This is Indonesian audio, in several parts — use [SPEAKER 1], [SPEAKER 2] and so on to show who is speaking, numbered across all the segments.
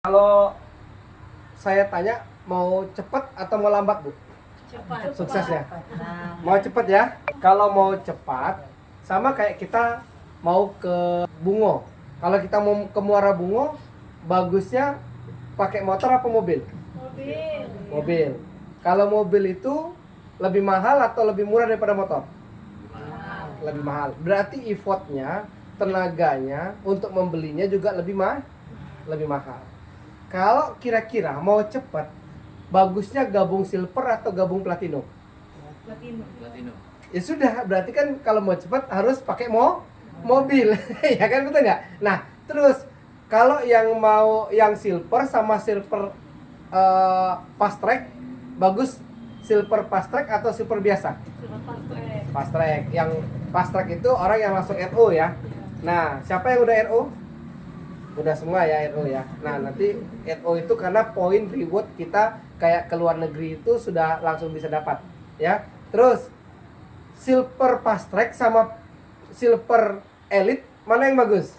[SPEAKER 1] Kalau saya tanya mau cepat atau mau lambat, Bu?
[SPEAKER 2] Cepat.
[SPEAKER 1] Suksesnya.
[SPEAKER 2] Nah,
[SPEAKER 1] Mau cepat ya? Kalau mau cepat, sama kayak kita mau ke Bungo. Kalau kita mau ke Muara Bungo, bagusnya pakai motor apa mobil?
[SPEAKER 2] mobil.
[SPEAKER 1] Mobil. Kalau mobil itu lebih mahal atau lebih murah daripada motor? Lebih mahal. Berarti effortnya, tenaganya untuk membelinya juga lebih mahal. Kalau kira-kira mau cepat, bagusnya gabung silver atau gabung platinum?
[SPEAKER 2] Platinum.
[SPEAKER 1] Ya sudah, berarti kan kalau mau cepat harus pakai mobil. Ya kan, betul nggak? Nah, terus kalau yang silver sama silver fast track, bagus silver fast track atau silver biasa? Fast track. Yang fast track itu orang yang langsung RO ya. Nah, siapa yang udah RO? Udah semua ya RO ya. Nah, nanti RO itu karena poin reward kita kayak ke luar negeri itu sudah langsung bisa dapat ya. Terus silver fast track sama silver elite mana yang bagus?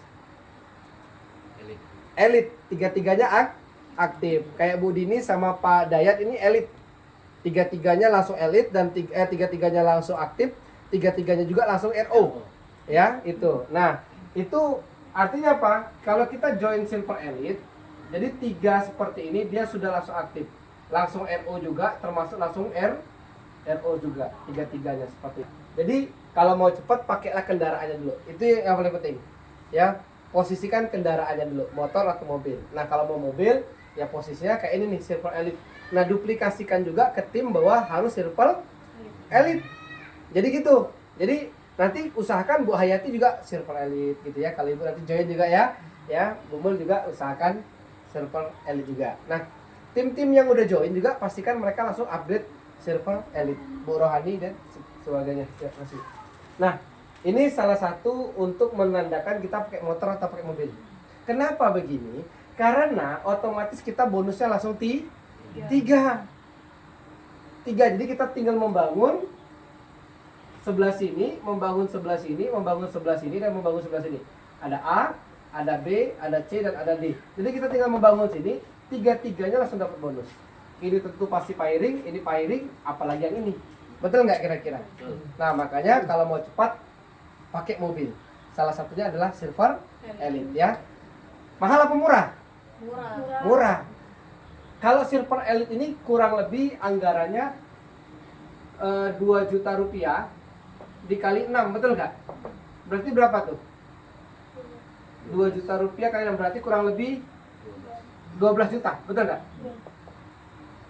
[SPEAKER 1] Elite. Tiga-tiganya aktif. Kayak Bu Dini sama Pak Dayat ini elite. Tiga-tiganya langsung elite dan tiga-tiganya langsung aktif. Tiga-tiganya juga langsung RO. Ya, itu. Nah, itu artinya apa? Kalau kita join silver elite, jadi tiga seperti ini dia sudah langsung aktif. Langsung RO juga, termasuk langsung RO juga. Tiga-tiganya seperti itu. Jadi, kalau mau cepat pakailah kendaraannya dulu. Itu yang paling penting. Ya, posisikan kendaraannya dulu, motor atau mobil. Nah, kalau mau mobil, ya posisinya kayak ini nih, silver elite. Nah, duplikasikan juga ke tim bahwa harus silver elite. Jadi gitu. Jadi nanti usahakan Bu Hayati juga silver elite gitu ya. Kalau Ibu nanti join juga ya. Ya, Bu Mul juga usahakan silver elite juga. Nah, tim-tim yang udah join juga pastikan mereka langsung upgrade silver elite. Bu Rohani dan sebagainya. Ya, kasih. Nah, ini salah satu untuk menandakan kita pakai motor atau pakai mobil. Kenapa begini? Karena otomatis kita bonusnya langsung tiga. Jadi kita tinggal membangun sebelah sini, membangun sebelah sini, membangun sebelah sini, dan membangun sebelah sini. Ada A, ada B, ada C, dan ada D. Jadi kita tinggal membangun sini, tiga-tiganya langsung dapat bonus. Ini tentu pasti firing, ini firing, apalagi yang ini. Betul nggak kira-kira? Nah, makanya kalau mau cepat, pakai mobil. Salah satunya adalah silver elite ya. Mahal apa murah? Murah. Kalau silver elite ini kurang lebih anggarannya 2 juta rupiah dikali 6, betul nggak? Berarti berapa tuh? 2 juta rupiah kali 6 berarti kurang lebih 12 juta, betul nggak?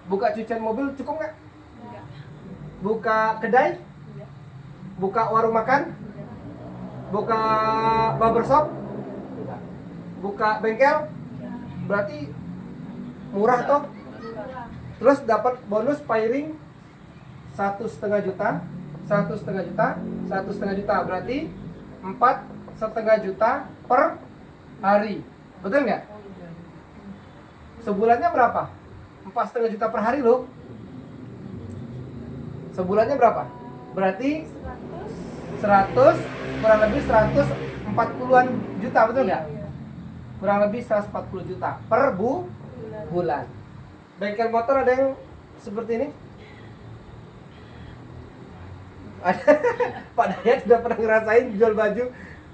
[SPEAKER 1] Buka cucian mobil cukup nggak? Buka kedai? Buka warung makan? Buka barbershop? Buka bengkel? Berarti murah toh? Terus dapat bonus firing 1,5 juta, 1,5 juta, 1,5 juta, berarti 4,5 juta per hari, betul nggak? Sebulannya berapa? 4,5 juta per hari loh. Sebulannya berapa? Berarti 100 kurang lebih 140-an juta, betul nggak? Kurang lebih 140 juta per bulan. Bengkel motor ada yang seperti ini? Pak Dayat sudah pernah ngerasain jual baju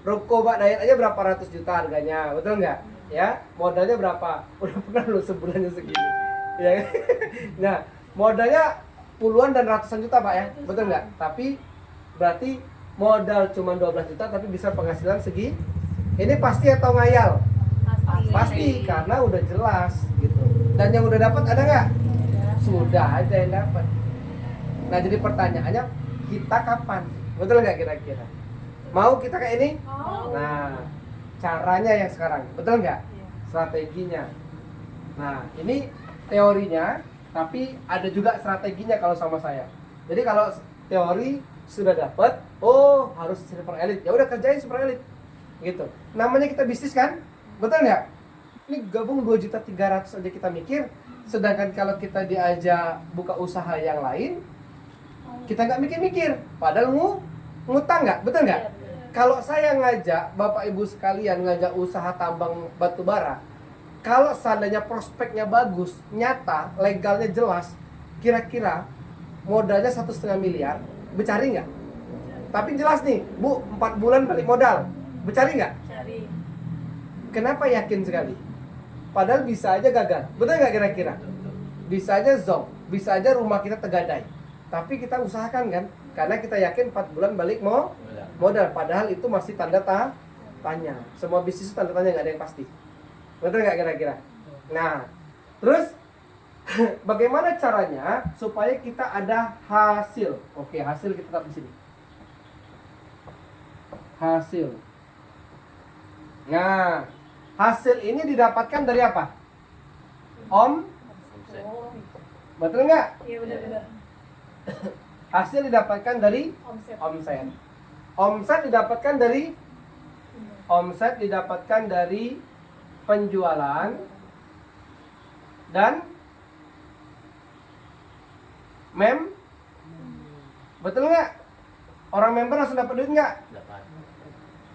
[SPEAKER 1] ruko Pak Dayat aja berapa ratus juta harganya, betul nggak? Ya, modalnya berapa? Udah pernah lo sebulannya segini. Ya. Nah, modalnya puluhan dan ratusan juta Pak ya, betul nggak? Tapi berarti modal cuma 12 juta tapi bisa penghasilan segi. Ini pasti atau ngayal? Pasti, karena udah jelas gitu. Dan yang udah dapat ada nggak? Sudah ada yang dapat. Nah, jadi pertanyaannya, kita kapan? Betul nggak kira-kira? Mau kita kayak ini? Nah, caranya yang sekarang, betul nggak? Strateginya. Nah, ini teorinya, tapi ada juga strateginya kalau sama saya. Jadi kalau teori sudah dapat, oh harus silver elite, ya udah kerjain silver elite, gitu. Namanya kita bisnis kan, betul nggak? Ini gabung 2.300.000 aja kita mikir, sedangkan kalau kita diajak buka usaha yang lain, kita nggak mikir-mikir, padahal ngutang nggak, betul nggak? Kalau saya ngajak Bapak Ibu sekalian ngajak usaha tambang batu bara, Kalau seandainya prospeknya bagus, nyata, legalnya jelas, kira-kira modalnya 1,5 miliar, bercari nggak? Tapi jelas nih, Bu, 4 bulan balik modal, bercari nggak?
[SPEAKER 2] Cari.
[SPEAKER 1] Kenapa yakin sekali? Padahal bisa aja gagal, betul nggak kira-kira? Bisa aja zonk, bisa aja rumah kita tegadai. Tapi kita usahakan kan, karena kita yakin 4 bulan balik modal. Padahal itu masih tanda tanya. Semua bisnis itu tanda tanya, nggak ada yang pasti. Betul nggak kira-kira? Nah, terus bagaimana caranya supaya kita ada hasil? Oke, hasil kita taruh di sini. Hasil. Nah, hasil ini didapatkan dari apa?
[SPEAKER 2] Oh,
[SPEAKER 1] Betul nggak?
[SPEAKER 2] iya benar-benar.
[SPEAKER 1] Hasil didapatkan dari
[SPEAKER 2] Omset.
[SPEAKER 1] omset. Omset didapatkan dari penjualan dan betul nggak? Orang member langsung dapat duit nggak?
[SPEAKER 3] Dapat.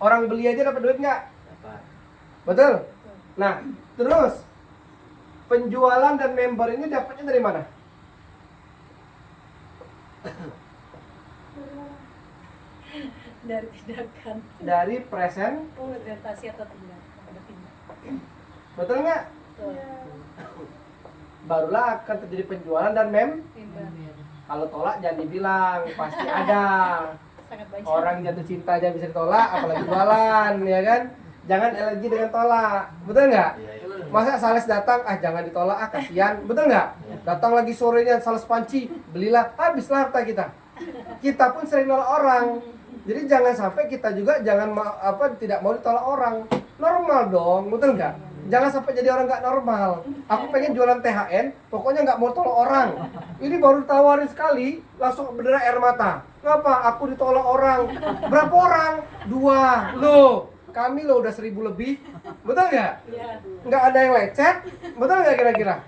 [SPEAKER 1] Orang beli aja dapat duit nggak?
[SPEAKER 3] Dapat.
[SPEAKER 1] Betul? Nah, terus penjualan dan member ini dapatnya dari mana?
[SPEAKER 2] Dari tindakan.
[SPEAKER 1] Dari present,
[SPEAKER 2] Presentasi atau tindakan. Ada tindakan.
[SPEAKER 1] betul nggak?
[SPEAKER 2] Betul.
[SPEAKER 1] Barulah akan terjadi penjualan dan
[SPEAKER 2] Tindakan.
[SPEAKER 1] kalau tolak jangan dibilang, pasti ada.
[SPEAKER 2] Sangat banyak.
[SPEAKER 1] Orang jatuh cinta aja bisa ditolak, apalagi jualan, ya kan? Jangan alergi dengan tolak, betul nggak?
[SPEAKER 3] Iya, iya.
[SPEAKER 1] Masa sales datang, jangan ditolak, kasihan, betul nggak? Datang lagi sorenya sales panci, belilah, habislah harta kita. Kita pun sering nolak orang, jadi jangan sampai kita juga tidak mau ditolak orang. Normal dong, betul nggak? Jangan sampai jadi orang nggak normal. Aku pengen jualan THN, pokoknya nggak mau tolak orang. Ini baru ditawarin sekali, langsung berdarah air mata. Kenapa? Aku ditolak orang. Berapa orang? 2. Loh, kami lo udah 1.000 lebih, betul nggak?
[SPEAKER 2] Iya.
[SPEAKER 1] Nggak ada yang lecet, betul nggak kira-kira?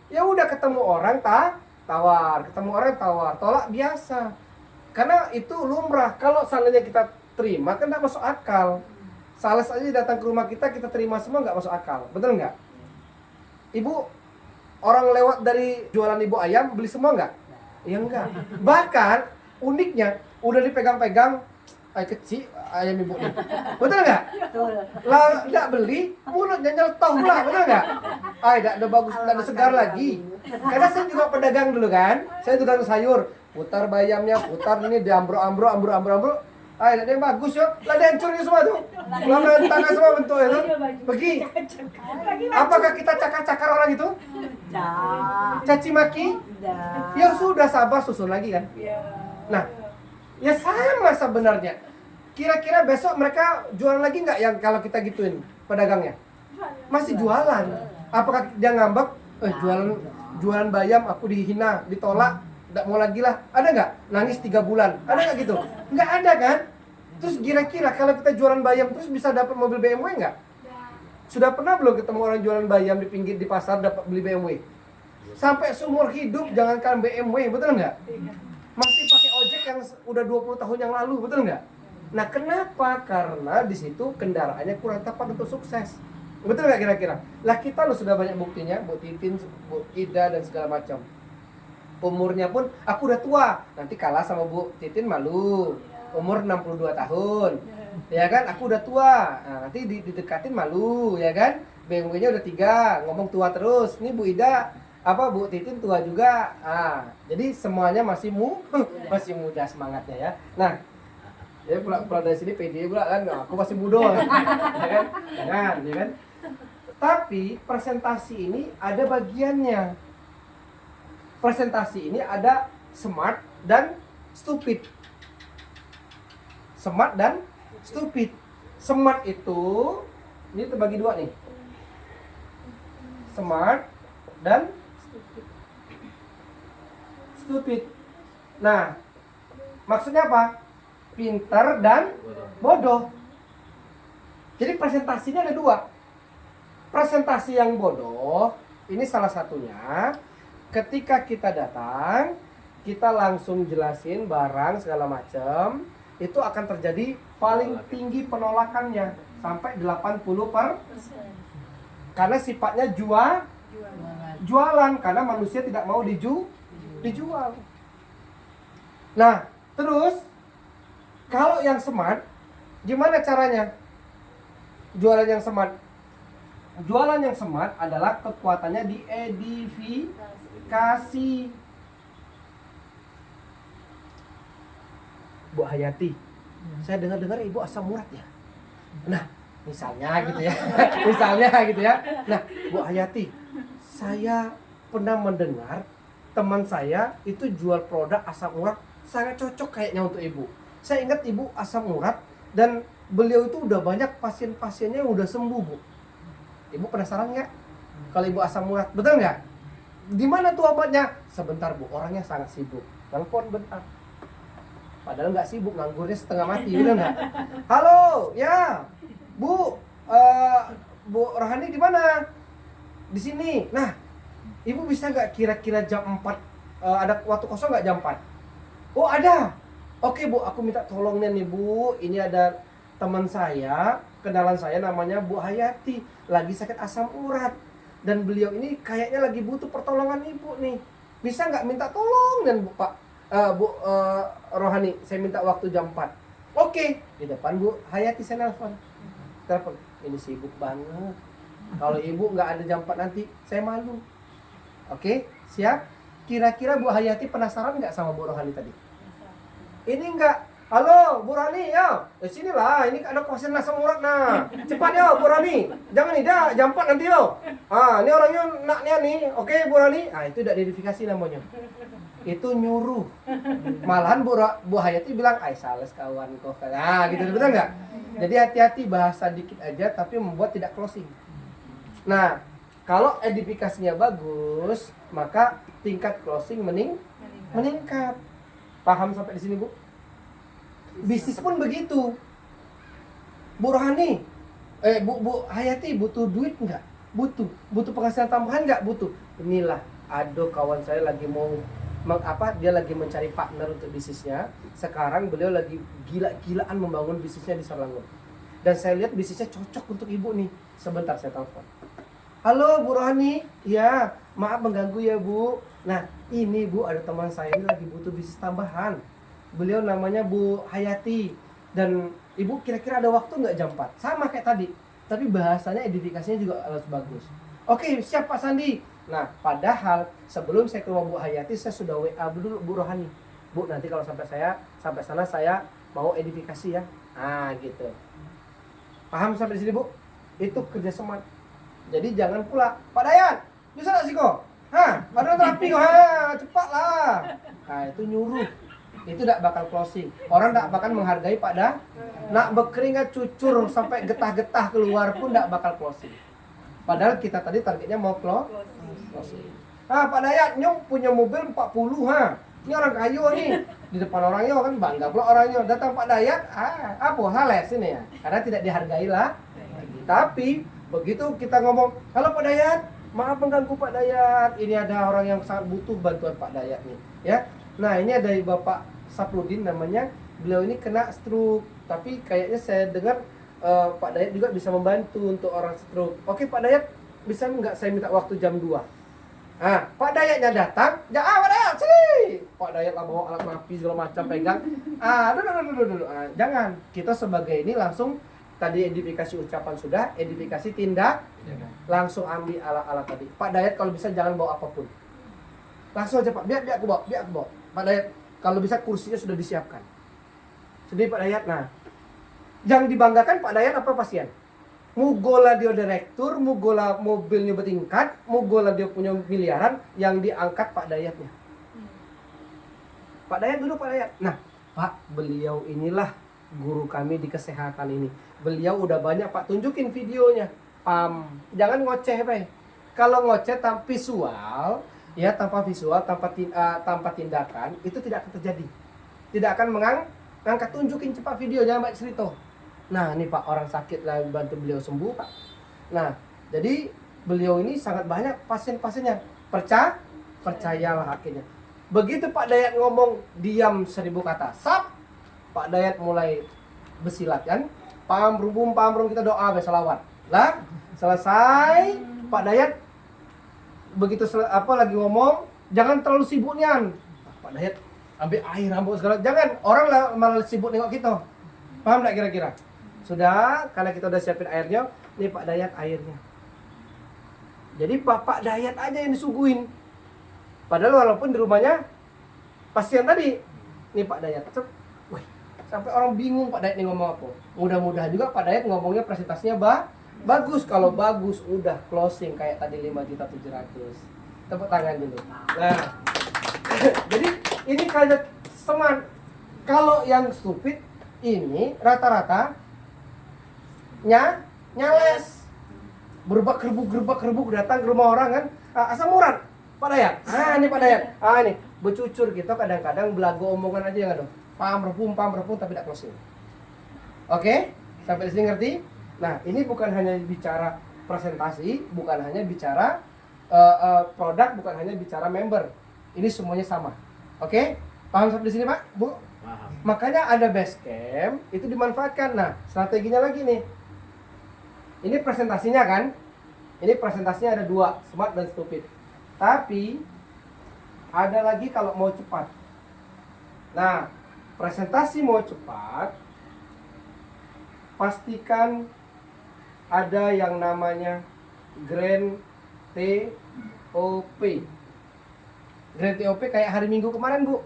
[SPEAKER 1] Ya udah ketemu orang tawar, tolak biasa. Karena itu lumrah. Kalau seandainya kita terima, kan nggak masuk akal. Sales aja datang ke rumah kita terima semua, nggak masuk akal, betul nggak? Ibu, orang lewat dari jualan ibu ayam beli semua nggak? Ya enggak. Bahkan uniknya udah dipegang-pegang, kecil ayam ibu nih, betul nggak? Lah nggak beli, mulutnya nyeltoh lah, betul nggak? Udah bagus, udah segar lagi. Karena saya juga pedagang dulu kan, saya tukang sayur, putar bayamnya, putar ini diambro, ada yang bagus yuk, lah ada hancurnya semua tuh, lah berantakan semua bentuknya tuh. Pergi. Apakah kita cakar-cakar orang itu? Caci maki? Ya sudah, sabar, susun lagi kan.
[SPEAKER 2] Iya.
[SPEAKER 1] Nah, ya sama sebenarnya. Kira-kira besok mereka jualan lagi nggak yang kalau kita gituin pedagangnya? Masih jualan. Apakah dia ngambek? Jualan bayam aku dihina, ditolak, nggak mau lagi lah. Ada nggak? Nangis 3 bulan. Ada nggak gitu? Nggak ada kan? Terus kira-kira kalau kita jualan bayam terus bisa dapat mobil BMW nggak? Sudah pernah belum ketemu orang jualan bayam di pinggir di pasar dapat beli BMW? Sampai seumur hidup jangankan BMW, betul nggak? Masih pakai ojek yang udah 20 tahun yang lalu, betul nggak? Nah, kenapa? Karena di situ kendaraannya kurang tepat untuk sukses. Betul nggak kira-kira? Lah kita lo sudah banyak buktinya, Bu Titin, Bu Ida dan segala macam. Umurnya pun aku udah tua, nanti kalah sama Bu Titin malu. Umur 62 tahun. Ya kan? Aku udah tua. Nah, nanti didekatin malu, ya kan? BMW-nya udah 3, ngomong tua terus. Ini Bu Ida Bu Titin tua juga. Jadi semuanya masih masih muda semangatnya ya. Nah, ya pulang dari sini pede pula kan, aku masih muda. Ya kan? Jangan, ya kan? Tapi presentasi ini ada bagiannya. Presentasi ini ada smart dan stupid. Smart dan stupid. Smart itu ini terbagi 2 nih. Smart dan stupid. Nah, maksudnya apa? Pintar dan bodoh. Jadi presentasinya ada 2. Presentasi yang bodoh, ini salah satunya. Ketika kita datang, kita langsung jelasin barang segala macam, itu akan terjadi paling tinggi penolakannya sampai 80%. Karena sifatnya
[SPEAKER 2] Jual.
[SPEAKER 1] jualan, karena manusia tidak mau dijual. Nah, terus kalau yang smart, gimana caranya? Jualan yang smart. Jualan yang smart adalah kekuatannya diedifikasi. Bu Hayati, saya dengar-dengar ibu asam urat ya. Nah, misalnya gitu ya. Misalnya gitu ya. Nah, Bu Hayati, saya pernah mendengar teman saya itu jual produk asam urat sangat cocok kayaknya untuk ibu. Saya ingat ibu asam urat dan beliau itu udah banyak pasien-pasiennya yang udah sembuh, Bu. Ibu penasaran nggak? Kalau ibu asam urat, betul nggak? Di mana tuh obatnya? Sebentar, Bu, orangnya sangat sibuk. Telepon bentar. Padahal nggak sibuk, nganggurnya setengah mati, betul nggak? Halo, ya, Bu, Bu Rohani di mana? Di sini. Nah, ibu bisa nggak kira-kira jam 4 ada waktu kosong nggak jam 4? Oh, ada. Oke, Bu, aku minta tolongnya nih, Bu. Ini ada teman saya, kenalan saya namanya Bu Hayati, lagi sakit asam urat. Dan beliau ini kayaknya lagi butuh pertolongan ibu nih. Bisa nggak minta tolong dan Bu Pak Bu Rohani, saya minta waktu jam 4. Oke, di depan Bu Hayati saya nelpon. Telepon, ini sibuk banget. Kalau ibu nggak ada jam 4 nanti, saya malu. Oke, siap? Kira-kira Bu Hayati penasaran nggak sama Bu Rohani tadi? Ini enggak. Halo, Bu Rohani, ya. Sinilah, ini ada pasien asam urat nah. Cepat ya, Bu Rohani. Jangan nih, dah jam 4 nanti yo. Ini orangnya naknya nih. Oke, Bu Rohani. Itu udah identifikasi namanya. Itu nyuruh. Malahan Bu Hayati bilang, sales kawan kok. Nah, gitu betul nggak? Jadi hati-hati, bahasa dikit aja tapi membuat tidak closing. Nah, kalau edifikasinya bagus, maka tingkat closing meningkat. Paham sampai di sini, Bu? Bisnis pun begitu. Bu Rohani, Bu Hayati butuh duit nggak? Butuh penghasilan tambahan nggak? Butuh. Inilah, aduh kawan saya lagi mau dia lagi mencari partner untuk bisnisnya. Sekarang beliau lagi gila-gilaan membangun bisnisnya di Selangor. Dan saya lihat bisnisnya cocok untuk ibu nih. Sebentar saya telepon. Halo Bu Rohani, ya maaf mengganggu ya Bu. Nah ini Bu, ada teman saya ini lagi butuh bisnis tambahan. Beliau namanya Bu Hayati. Dan ibu kira-kira ada waktu nggak jam 4? Sama kayak tadi, tapi bahasanya edifikasinya juga harus bagus. Oke, siap Pak Sandi. Nah, padahal sebelum saya ke rumah Bu Hayati, saya sudah WA dulu Bu Rohani. Bu, nanti kalau sampai sana saya mau edifikasi ya. Nah, gitu. Paham sampai di sini, Bu? Itu kerja smart. Jadi jangan pula, Pak Dayat, bisa nggak sih kok? Padahal terapi kok, cepat lah. Nah, itu nyuruh. Itu tidak bakal closing. Orang tidak bakal menghargai Pak Dayat. Nak berkeringat cucur sampai getah-getah keluar pun tidak bakal closing. Padahal kita tadi targetnya mau closing. Pak Dayat, nyong punya mobil 40 Ini orang kayu nih. Di depan orangnya kan bangga pula orangnya. Datang Pak Dayat, apa hales ini ya. Karena tidak dihargai lah. Tapi begitu kita ngomong, halo Pak Dayat, maaf mengganggu Pak Dayat. Ini ada orang yang sangat butuh bantuan Pak Dayat nih, ya. Nah, ini ada Bapak Saprudin namanya. Beliau ini kena stroke, tapi kayaknya saya dengar Pak Dayat juga bisa membantu untuk orang stroke. Oke Pak Dayat, bisa nggak saya minta waktu jam 2? Pak Dayatnya datang, Pak Dayat sini. Pak Dayat lah bawa alat napi segala macam pegang. Duduk. Jangan, kita sebagai ini langsung tadi edifikasi ucapan sudah, edifikasi tindak, langsung ambil alat-alat tadi. Pak Dayat kalau bisa jangan bawa apapun. Langsung aja Pak, biar aku bawa. Pak Dayat, kalau bisa kursinya sudah disiapkan. Sedih Pak Dayat, nah. Yang dibanggakan Pak Dayat apa pasien? Mugola dia direktur, mugola mobilnya bertingkat, mugola dia punya miliaran, yang diangkat Pak Dayatnya. Pak Dayat dulu Pak Dayat. Nah, Pak, beliau inilah guru kami di kesehatan ini. Beliau udah banyak Pak, tunjukin videonya. Jangan ngoceh Pak. Kalau ngoceh tanpa visual, ya tanpa tindakan, itu tidak akan terjadi. Tidak akan mengangkat, tunjukin cepat video, jangan baik cerita. Nah ini Pak, orang sakit lah bantu beliau sembuh Pak. Nah jadi beliau ini sangat banyak pasien-pasiennya. Percayalah akhirnya. Begitu Pak Dayat ngomong, diam 1000 kata. Pak Dayat mulai bersilat kan. Pam rum kita doa berselawat. Lah, selesai Pak Dayat begitu lagi ngomong, jangan terlalu sibuk nian. Pak Dayat ambil air rambut segala, jangan orang lah malah sibuk nengok kita. Paham enggak kira-kira? Sudah, karena kita udah siapin airnya, nih Pak Dayat airnya. Jadi Bapak Dayat aja yang disuguhin. Padahal walaupun di rumahnya pasien tadi, nih Pak Dayat. Wih, sampai orang bingung Pak Dayat nih ngomong apa. Mudah-mudahan juga Pak Dayat ngomongnya presentasinya bagus. Kalau bagus udah closing kayak tadi 5.700.000. Tepuk tangan dulu. Nah, jadi ini kayak teman. Kalau yang stupid ini rata-rata nyales. Gerbak kerbuk datang ke rumah orang kan. Asam urat. Pak Dayat. Ini Pak Dayat. Ini bercucur gitu kadang-kadang belagu omongan aja yang ada. Pam repum tapi tidak closing. Oke? Sampai di sini ngerti? Nah, ini bukan hanya bicara presentasi, bukan hanya bicara produk, bukan hanya bicara member. Ini semuanya sama. Oke? Paham sampai di sini, Pak? Bu?
[SPEAKER 3] Paham.
[SPEAKER 1] Makanya ada base camp, itu dimanfaatkan. Nah, strateginya lagi nih. Ini presentasinya kan? Ini presentasinya ada 2, smart dan stupid. Tapi ada lagi kalau mau cepat. Nah, presentasi mau cepat, pastikan ada yang namanya Grand TOP. Grand TOP kayak hari Minggu kemarin, Bu.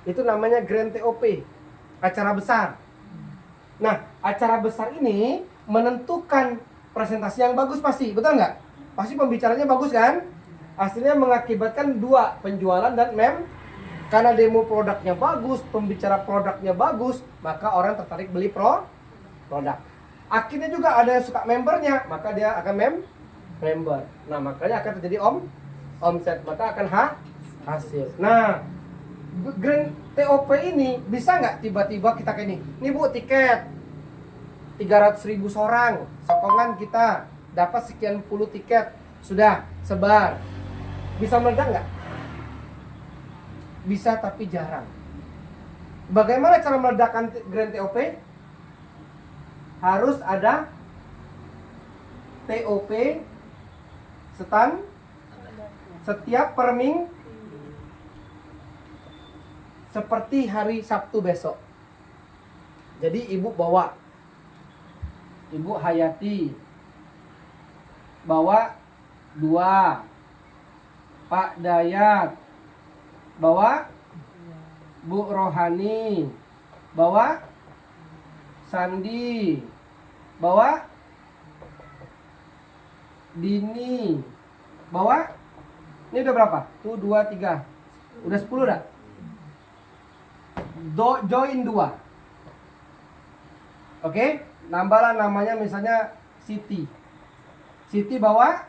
[SPEAKER 1] Itu namanya Grand TOP, acara besar. Nah, acara besar ini menentukan presentasi yang bagus pasti, betul nggak? Pasti pembicaranya bagus kan? Hasilnya mengakibatkan 2, penjualan dan karena demo produknya bagus, pembicara produknya bagus, maka orang tertarik beli produk. Akhirnya juga ada yang suka membernya, maka dia akan member. Nah, makanya akan terjadi omset, maka akan hasil. Nah, Grand TOP ini bisa nggak tiba-tiba kita kayak ini Bu, tiket 300.000 seorang, sokongan kita dapat sekian puluh tiket, sudah sebar. Bisa meledak nggak? Bisa, tapi jarang. Bagaimana cara meledakkan Grand TOP? Harus ada TOP stand setiap per minggu, seperti hari Sabtu besok. Jadi ibu bawa, Ibu Hayati bawa 2, Pak Dayat bawa, Bu Rohani bawa, Sandi bawa, Dini bawa. Ini udah berapa? Tuh 2, 3. Udah 10 dah. Join 2. Oke? Nambahlah namanya misalnya Siti. Siti bawa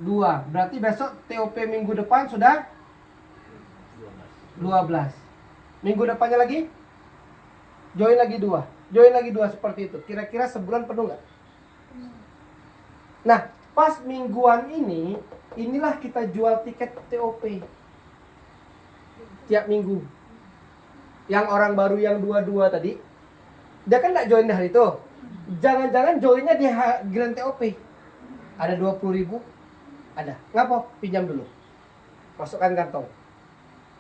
[SPEAKER 1] 2. Berarti besok TOP minggu depan sudah 12. Minggu depannya lagi join lagi 2. Join lagi 2 seperti itu. Kira-kira sebulan penuh nggak? Nah, pas mingguan ini, inilah kita jual tiket TOP tiap minggu. Yang orang baru yang 22 tadi, dia kan nggak join di hari itu. Jangan-jangan joinnya di Grand TOP. Ada 20.000, ada. Ngapa? Pinjam dulu. Masukkan kantong.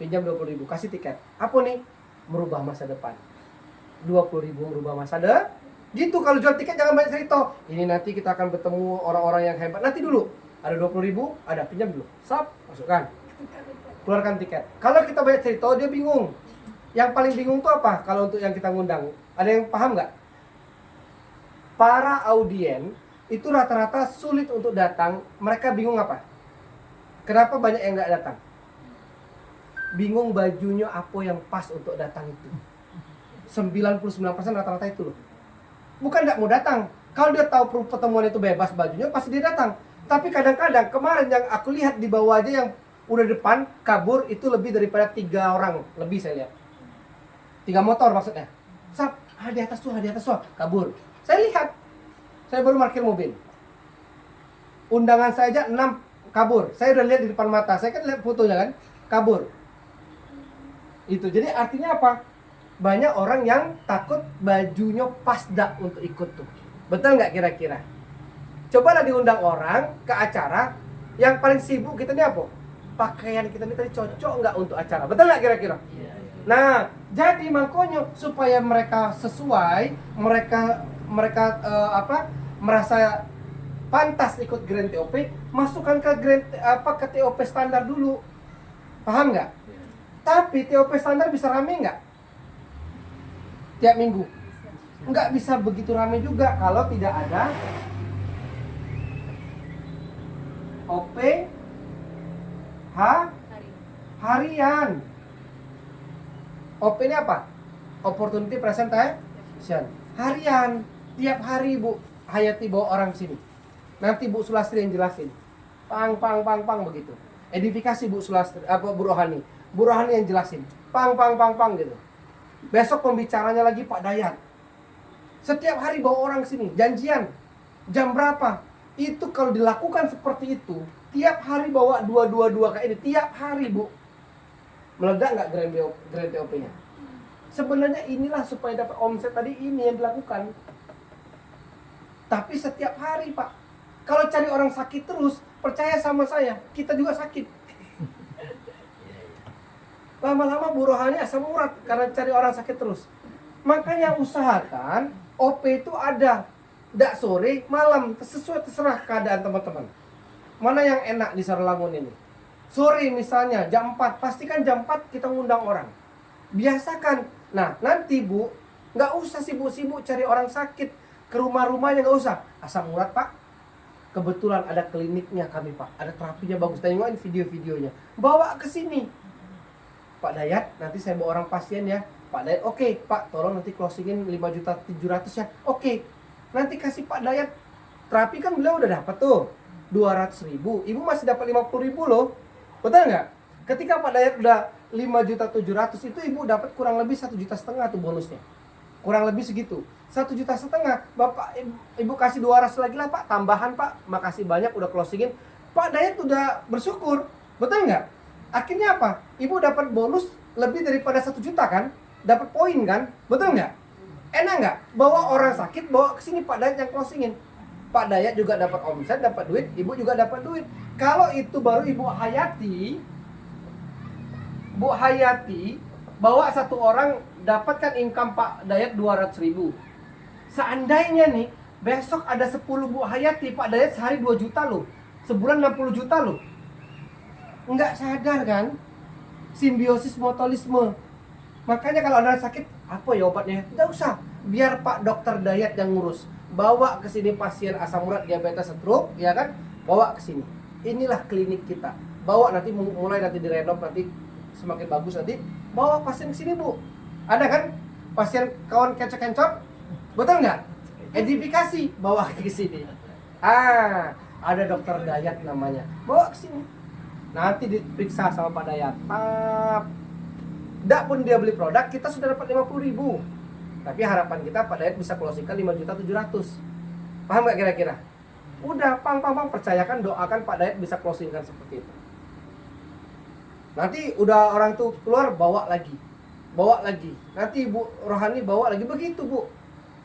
[SPEAKER 1] Pinjam 20.000, kasih tiket. Apa nih? Merubah masa depan. 20.000 merubah masa depan. Gitu, kalau jual tiket jangan banyak cerita. Ini nanti kita akan bertemu orang-orang yang hebat. Nanti dulu. Ada 20.000, ada, pinjam dulu. Sap, masukkan. Keluarkan tiket. Kalau kita banyak cerita, dia bingung. Yang paling bingung tuh apa? Kalau untuk yang kita ngundang. Ada yang paham nggak? Para audien itu rata-rata sulit untuk datang. Mereka bingung apa? Kenapa banyak yang nggak datang? Bingung bajunya apa yang pas untuk datang itu. 99% rata-rata itu loh. Bukan nggak mau datang. Kalau dia tahu pertemuan itu bebas bajunya, pasti dia datang. Tapi kadang-kadang kemarin yang aku lihat di bawah aja yang udah depan kabur itu lebih daripada 3 orang lebih saya lihat. 3 motor maksudnya. Sap, di atas tuh, kabur. Saya lihat. Saya baru parkir mobil. Undangan saya aja 6 kabur. Saya udah lihat di depan mata. Saya kan lihat fotonya kan, kabur. Itu. Jadi artinya apa? Banyak orang yang takut bajunya pas dak untuk ikut tuh. Betul nggak kira-kira? Cobalah diundang orang ke acara, yang paling sibuk kita ini apa? Pakaian kita ini tadi cocok nggak untuk acara? Betul nggak kira-kira? Nah, jadi makanya supaya mereka sesuai, mereka merasa pantas ikut Grand TOP, masukkan ke ke TOP standar dulu. Paham nggak? Tapi TOP standar bisa rame nggak? Tiap minggu? Nggak bisa begitu rame juga kalau tidak ada OP
[SPEAKER 2] Hari.
[SPEAKER 1] harian. OP ini apa? Opportunity Presentation. Harian. Tiap hari Bu Hayati bawa orang sini. Nanti Bu Sulastri yang jelasin. Pang begitu. Edifikasi Bu Sulastri, Bu Rohani. Bu Rohani yang jelasin. Pang gitu. Besok pembicaranya lagi Pak Dayat. Setiap hari bawa orang sini, janjian. Jam berapa? Itu kalau dilakukan seperti itu, tiap hari bawa dua kayak ini, tiap hari Bu. Meledak nggak Grand TOP-nya? Sebenarnya inilah supaya dapat omset tadi ini yang dilakukan. Tapi setiap hari Pak. Kalau cari orang sakit terus, percaya sama saya, kita juga sakit. Lama-lama Bu Rohani asam urat karena cari orang sakit terus. Makanya usahakan OP itu ada. Nggak sore, malam, terserah keadaan teman-teman. Mana yang enak di Saralangun ini? Sore misalnya, jam 4. Pastikan jam 4 kita ngundang orang. Biasakan. Nah, nanti Bu, nggak usah sibuk-sibuk cari orang sakit. Ke rumah-rumahnya nggak usah. Asam urat Pak. Kebetulan ada kliniknya kami Pak. Ada terapinya bagus. Tengokin video-videonya. Bawa ke sini. Pak Dayat, nanti saya bawa orang pasien ya. Pak Dayat, oke, Pak, tolong nanti closingin 5.700.000 ya. Oke. Nanti kasih Pak Dayat. Terapi kan beliau udah dapat tuh 200.000. Ibu masih dapat 50.000 loh. Betul nggak? Ketika Pak Dayat udah 5.700.000 itu ibu dapat kurang lebih 1,5 juta tuh bonusnya. Kurang lebih segitu. 1,5 juta. Bapak ibu kasih 200 lagi lah Pak. Tambahan Pak. Makasih banyak udah closingin. Pak Dayat udah bersyukur. Betul nggak? Akhirnya apa? Ibu dapat bonus lebih daripada 1 juta kan? Dapat poin kan? Betul nggak? Enak nggak? Bawa orang sakit, bawa ke sini Pak Dayat yang closingin. Pak Dayat juga dapat omset, dapat duit, ibu juga dapat duit. Kalau itu baru Ibu Hayati bawa satu orang dapatkan income Pak Dayat 200.000. Seandainya nih besok ada 10 Bu Hayati, Pak Dayat sehari 2 juta loh. Sebulan 60 juta loh. Enggak sadar kan? Simbiosis mutualisme. Makanya kalau ada sakit, apa ya obatnya? Enggak usah. Biar Pak Dokter Dayat yang ngurus. Bawa ke sini pasien asam urat, diabetes, stroke, ya kan? Bawa ke sini. Inilah klinik kita. Bawa nanti mulai nanti direnov, nanti semakin bagus nanti. Bawa pasien ke sini, Bu. Ada kan? Pasien kawan kencot-kencot? Betul nggak? Edifikasi, bawa ke sini. Ada Dokter Dayat namanya. Bawa ke sini. Nanti diperiksa sama Pak Dayat. Nggak pun dia beli produk, kita sudah dapat 50.000. Tapi harapan kita Pak Dayat bisa closingkan 5.700.000. Paham nggak kira-kira? Udah, pang, percayakan, doakan Pak Dayat bisa closingkan seperti itu. Nanti udah orang tuh keluar, bawa lagi. Nanti Bu Rohani bawa lagi, begitu Bu.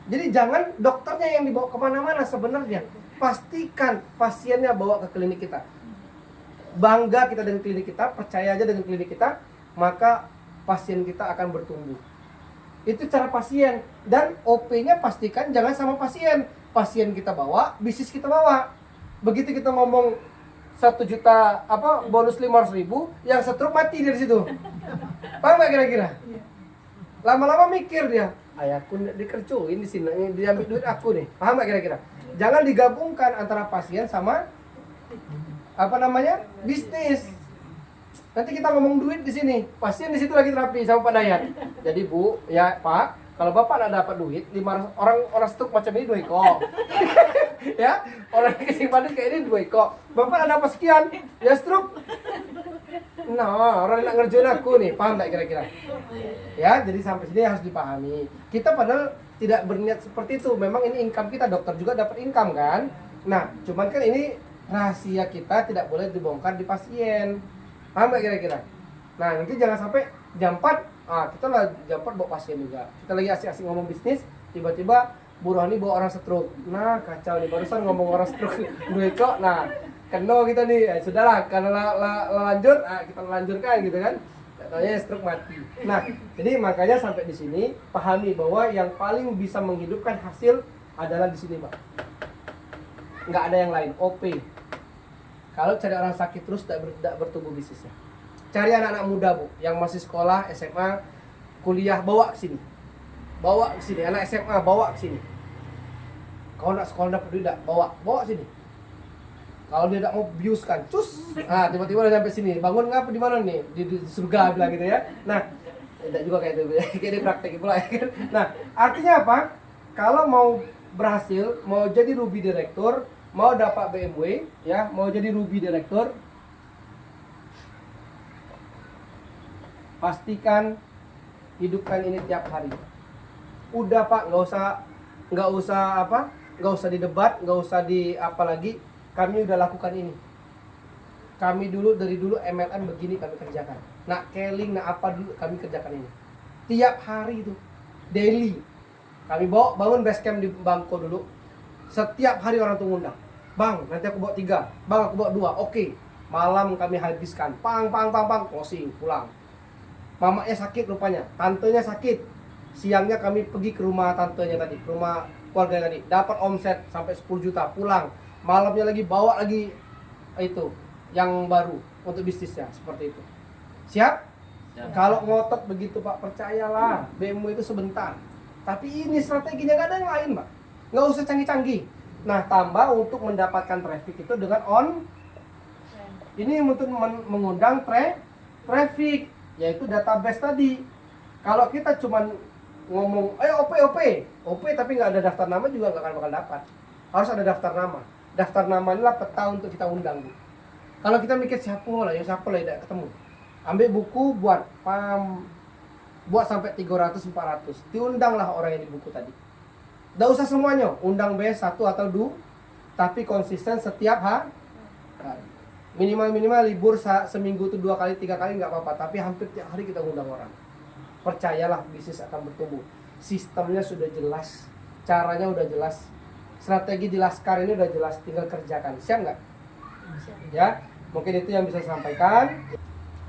[SPEAKER 1] Jadi jangan dokternya yang dibawa kemana-mana sebenarnya. Pastikan pasiennya bawa ke klinik kita. Bangga kita dengan klinik kita, percaya aja dengan klinik kita, maka pasien kita akan bertumbuh. Itu cara pasien. Dan OP-nya pastikan jangan sama pasien. Pasien kita bawa, bisnis kita bawa. Begitu kita ngomong 1 juta bonus 500.000, yang stroke mati dari situ. Paham gak kira-kira? Lama-lama mikir dia, ayahku dikercuin di sini, diambil duit aku nih. Paham gak kira-kira? Jangan digabungkan antara pasien sama bisnis. Nanti kita ngomong duit di sini, pasien di situ lagi terapi sama Pak Dayat. Jadi Bu, ya Pak, kalau Bapak nggak dapat duit, 500 orang stroke macam ini 2 ekor. Ya, orang kesimpan kayak ini 2 ekor. Bapak nggak dapat sekian, ya stroke. Nah, orang nak ngerjain aku nih, paham nggak kira-kira? Ya, jadi sampai sini harus dipahami. Kita padahal tidak berniat seperti itu. Memang ini income kita, dokter juga dapat income kan. Nah, cuman kan ini rahasia kita tidak boleh dibongkar di pasien. Paham nggak kira-kira? Nah, nanti jangan sampai jam 4, kita lah jam 4 bawa pasien juga. Kita lagi asik-asik ngomong bisnis, tiba-tiba Bu Rohani bawa orang stroke. Nah, kacau nih, barusan ngomong orang stroke duit kok. Nah, kena kita nih. Sudahlah, karena lanjut, kita lanjutkan gitu kan. Katanya stroke mati. Nah, jadi makanya sampai di sini pahami bahwa yang paling bisa menghidupkan hasil adalah di sini, Pak. Nggak ada yang lain, OP. Kalau cari orang sakit terus tidak bertumbuh bisnisnya. Cari anak-anak muda, Bu, yang masih sekolah, SMA, kuliah, bawa ke sini. Bawa ke sini, anak SMA bawa ke sini. Kalau nak sekolah dapat duit, bawa sini. Kalau dia tidak mau biuskan, cus. Nah, tiba-tiba udah sampai sini. Bangun ngapa di mana nih? Di surga bilang gitu ya. Nah, tidak juga kayak itu, kayak di praktek pula ya kan. Nah, artinya apa? Kalau mau berhasil, mau jadi Ruby Director, mau dapat BMW, ya, mau jadi Ruby Director, pastikan hidupkan ini tiap hari. Udah Pak, nggak usah didebat, nggak usah di apa lagi. Kami udah lakukan ini. Kami dari dulu MLM begini kami kerjakan. Nak keling, nak apa dulu kami kerjakan ini. Tiap hari itu, daily. Kami bangun base camp di Bangko dulu. Setiap hari orang tuh ngundang. Bang, nanti aku bawa 3. Bang, aku bawa 2. Oke. Malam kami habiskan. Pang, closing, pulang. Mamanya sakit rupanya, tantenya sakit. Siangnya kami pergi ke rumah tantenya tadi, ke rumah keluarga tadi. Dapat omset sampai 10 juta, pulang. Malamnya lagi bawa lagi itu yang baru untuk bisnisnya, seperti itu. Siap? Kalau ngotot begitu Pak, percayalah, BMW itu sebentar. Tapi ini strateginya gak ada yang lain, Pak. Nggak usah canggih-canggih. Nah, tambah untuk mendapatkan traffic itu dengan ini untuk mengundang traffic, yaitu database tadi. Kalau kita cuman ngomong, OP tapi nggak ada daftar nama juga nggak akan bakal dapat. Harus ada daftar nama. Daftar nama inilah peta untuk kita undang, Bu. Kalau kita mikir siapa lah tidak ketemu. Ambil buku buat sampai 300-400. Diundanglah orang yang di buku tadi. Nggak usah semuanya, undang B1 atau 2, tapi konsisten setiap hari. Minimal libur seminggu itu 2 kali 3 kali nggak apa-apa, tapi hampir tiap hari kita undang orang. Percayalah, bisnis akan bertumbuh. Sistemnya sudah jelas, caranya udah jelas, strategi di Laskar ini udah jelas, tinggal kerjakan. Siap nggak? Ya, mungkin itu yang bisa saya sampaikan.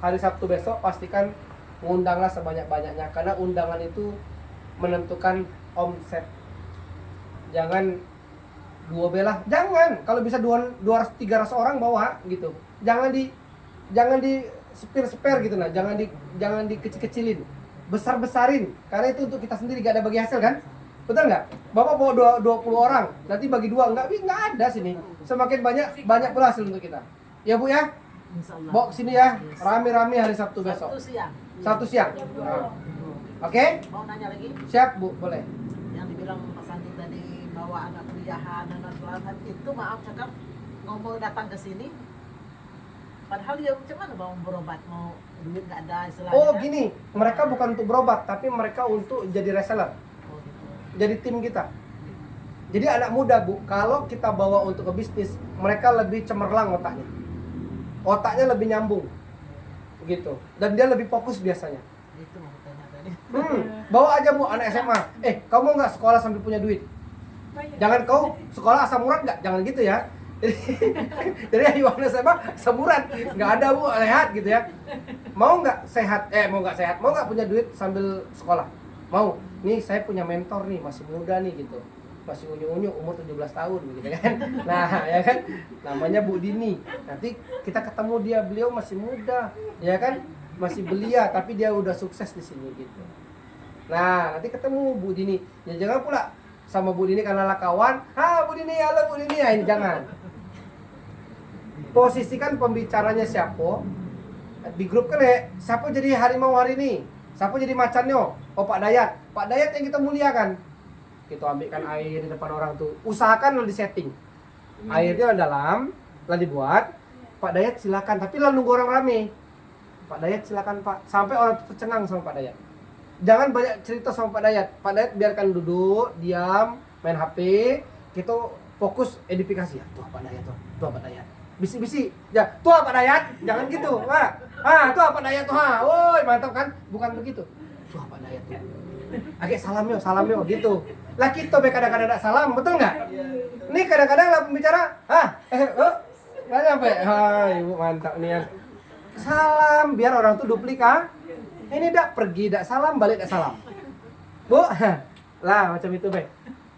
[SPEAKER 1] Hari Sabtu besok pastikan mengundanglah sebanyak-banyaknya, karena undangan itu menentukan omset. Jangan 2B lah, jangan. Kalau bisa 200-300 orang bawa gitu. Jangan di spare gitu nah, jangan dikecil-kecilin. Besar-besarin, karena itu untuk kita sendiri, gak ada bagi hasil kan? Betul nggak? Bapak bawa 20 orang, nanti bagi 2, nggak ada sini. Semakin banyak pula hasil untuk kita. Ya Bu ya? Bawa sini ya, rame-rame hari Sabtu besok. Sabtu siang. Nah. Oke?
[SPEAKER 3] Mau nanya lagi?
[SPEAKER 1] Siap Bu, boleh.
[SPEAKER 3] Yang dibilang Pak Sandi tadi bawa anak kuliahan, anak sekolah itu maaf cakap ngomong datang ke sini. Padahal dia macam mana mau berobat, mau duit nggak ada istilahnya.
[SPEAKER 1] Oh
[SPEAKER 3] kan?
[SPEAKER 1] gini, mereka bukan untuk berobat, tapi mereka untuk jadi reseller,
[SPEAKER 3] Oh, gitu.
[SPEAKER 1] jadi tim kita. Jadi anak muda Bu, kalau kita bawa untuk ke bisnis, mereka lebih cemerlang otaknya lebih nyambung, gitu. Dan dia lebih fokus biasanya.
[SPEAKER 3] Itu mau tanya tadi.
[SPEAKER 1] Bawa aja Bu anak SMA. Kamu nggak sekolah sambil punya duit? Jangan kau sekolah asam urat nggak, jangan gitu ya. Jadi ayo anak SMA asam urat nggak ada Bu, sehat gitu ya. Mau nggak sehat? Mau nggak punya duit sambil sekolah? Mau? Nih saya punya mentor nih, masih muda nih gitu, masih unyu-unyu, umur 17 tahun gitu kan. Nah ya kan, namanya Bu Dini. Nanti kita ketemu dia, beliau masih muda ya kan, masih belia tapi dia udah sukses di sini gitu. Nah nanti ketemu Bu Dini, ya jangan pula sama Bu Dini karena lah kawan, Bu Dini, halo Bu Dini, ya ini jangan. Posisikan pembicaranya siapa di grup kan ya, siapa jadi harimau hari ini, siapa jadi macannya, Pak Dayat yang kita muliakan. Kita ambilkan air di depan orang tuh, usahakan di setting airnya dalam, lah dibuat. Pak Dayat silakan, tapi lah nunggu orang rame. Pak Dayat silakan Pak, sampai orang tuh tercengang sama Pak Dayat. Jangan banyak cerita sama Pak Dayat. Pak Dayat biarkan duduk, diam, main HP. Kita fokus edifikasi. Tuh Pak Dayat, tuh Pak Dayat. Bisi-bisi, ya, tuh Pak Dayat, jangan gitu. Tuh Pak Dayat tuh, woi mantap kan? Bukan begitu. Tuh Pak Dayat tuh. Agak salam yo gitu. Lah kita be kadang-kadang tidak salam, betul nggak? Ini kadang-kadang lah pembicara, nggak nyampe. Hai, ibu mantap nih ya. Salam biar orang tuh duplikat. Ini dak pergi dak salam, balik dak salam. Bu, lah macam itu be.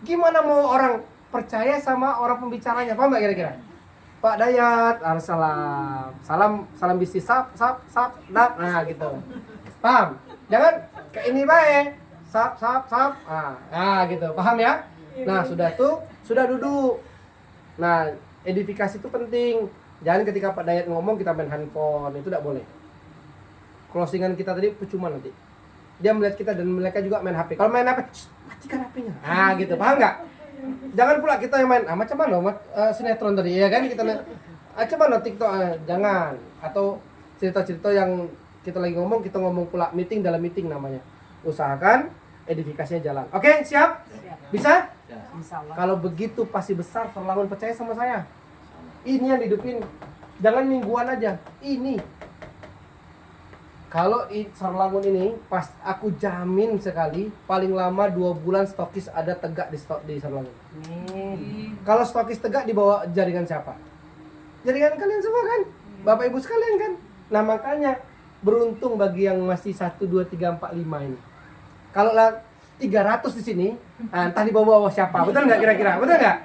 [SPEAKER 1] Gimana mau orang percaya sama orang pembicaranya? Paham nggak kira-kira? Pak Dayat, harus salam bisnis sap, dap, nah gitu. Paham? Jangan kayak ini baik, sap, nah gitu. Paham ya? Nah sudah duduk. Nah edifikasi itu penting. Jangan ketika Pak Dayat ngomong kita main handphone, itu tidak boleh. Closingan kita tadi percuma nanti. Dia melihat kita dan mereka juga main HP. Kalau main HP, matikan HP-nya. Nah gitu, paham nggak? Jangan pula kita yang main, macam mana sinetron tadi, ya kan? Kita macam mana TikTok, jangan. Atau cerita-cerita yang kita lagi ngomong, kita ngomong pula meeting dalam meeting namanya. Usahakan edifikasinya jalan. Oke, siap? Bisa?
[SPEAKER 3] Insya Allah.
[SPEAKER 1] Kalau begitu pasti besar, Sarlangun percaya sama saya. Ini yang dihidupin, jangan mingguan aja. Ini. Kalau Sarlangun ini, pas aku jamin sekali, paling lama 2 bulan stokis ada tegak di Sarlangun. Kalau stokis tegak dibawa jaringan siapa? Jaringan kalian semua kan? Bapak Ibu sekalian kan? Nah makanya beruntung bagi yang masih 1, 2, 3, 4, 5 ini. Kalau lah 300 di sini, entah dibawa siapa? Betul nggak kira-kira? Betul nggak?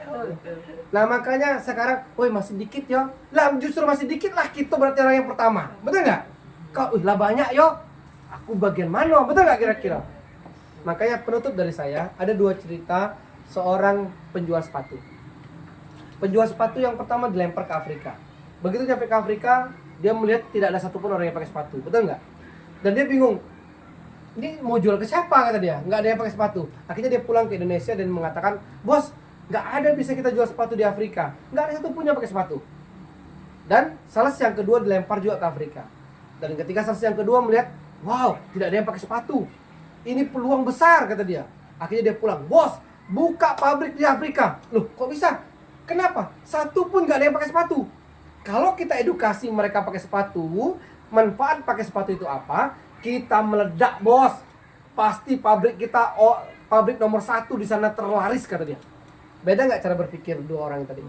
[SPEAKER 1] Nah makanya sekarang, woi masih dikit ya. Lah justru masih dikit lah, kita berarti orang yang pertama. Betul nggak? Kau lah banyak yo. Aku bagian mana? Betul nggak kira-kira? Makanya penutup dari saya ada 2 cerita seorang penjual sepatu. Penjual sepatu yang pertama dilempar ke Afrika. Begitu sampai ke Afrika, dia melihat tidak ada satupun orang yang pakai sepatu. Betul nggak? Dan dia bingung. Ini mau jual ke siapa kata dia? Nggak ada yang pakai sepatu. Akhirnya dia pulang ke Indonesia dan mengatakan, bos, nggak ada bisa kita jual sepatu di Afrika. Nggak ada satupun yang pakai sepatu. Dan sales yang kedua dilempar juga ke Afrika. Dan ketika sales yang kedua melihat, wow, tidak ada yang pakai sepatu. Ini peluang besar kata dia. Akhirnya dia pulang, bos, buka pabrik di Afrika. Loh, kok bisa? Kenapa? Satu pun nggak ada yang pakai sepatu. Kalau kita edukasi mereka pakai sepatu, manfaat pakai sepatu itu apa? Kita meledak, bos. Pasti pabrik kita, pabrik nomor 1 di sana terlaris kata dia. Beda nggak cara berpikir 2 orang tadi?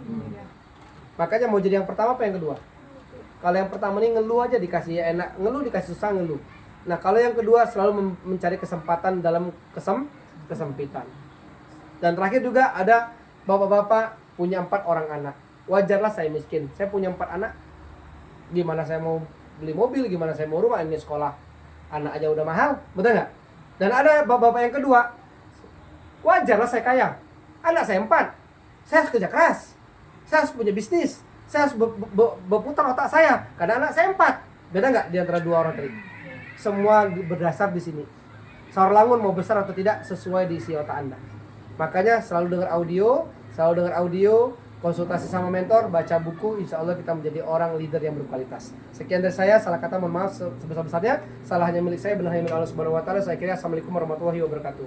[SPEAKER 1] Makanya mau jadi yang pertama apa yang kedua? Kalau yang pertama ini ngeluh aja dikasih enak, ngeluh dikasih susah ngeluh. Nah kalau yang kedua selalu mencari kesempatan dalam kesempitan. Dan terakhir juga ada bapak-bapak punya 4 orang anak. Wajarlah saya miskin, saya punya 4 anak. Gimana saya mau beli mobil, gimana saya mau rumah, ini sekolah anak aja udah mahal, betul nggak? Dan ada bapak-bapak yang kedua, wajarlah saya kaya, anak saya 4, saya harus kerja keras, saya harus punya bisnis, saya harus berputar otak saya, karena anak saya 4. Beda nggak di antara 2 orang tadi? Semua berdasar di sini. Sarlangun mau besar atau tidak sesuai di isi otak Anda. Makanya selalu dengar audio, konsultasi sama mentor, baca buku, insya Allah kita menjadi orang leader yang berkualitas. Sekian dari saya, salah kata mohon maaf sebesar-besarnya, salahnya milik saya, benarnya milik Allah Subhanahu wa taala. Saya kira assalamualaikum warahmatullahi wabarakatuh.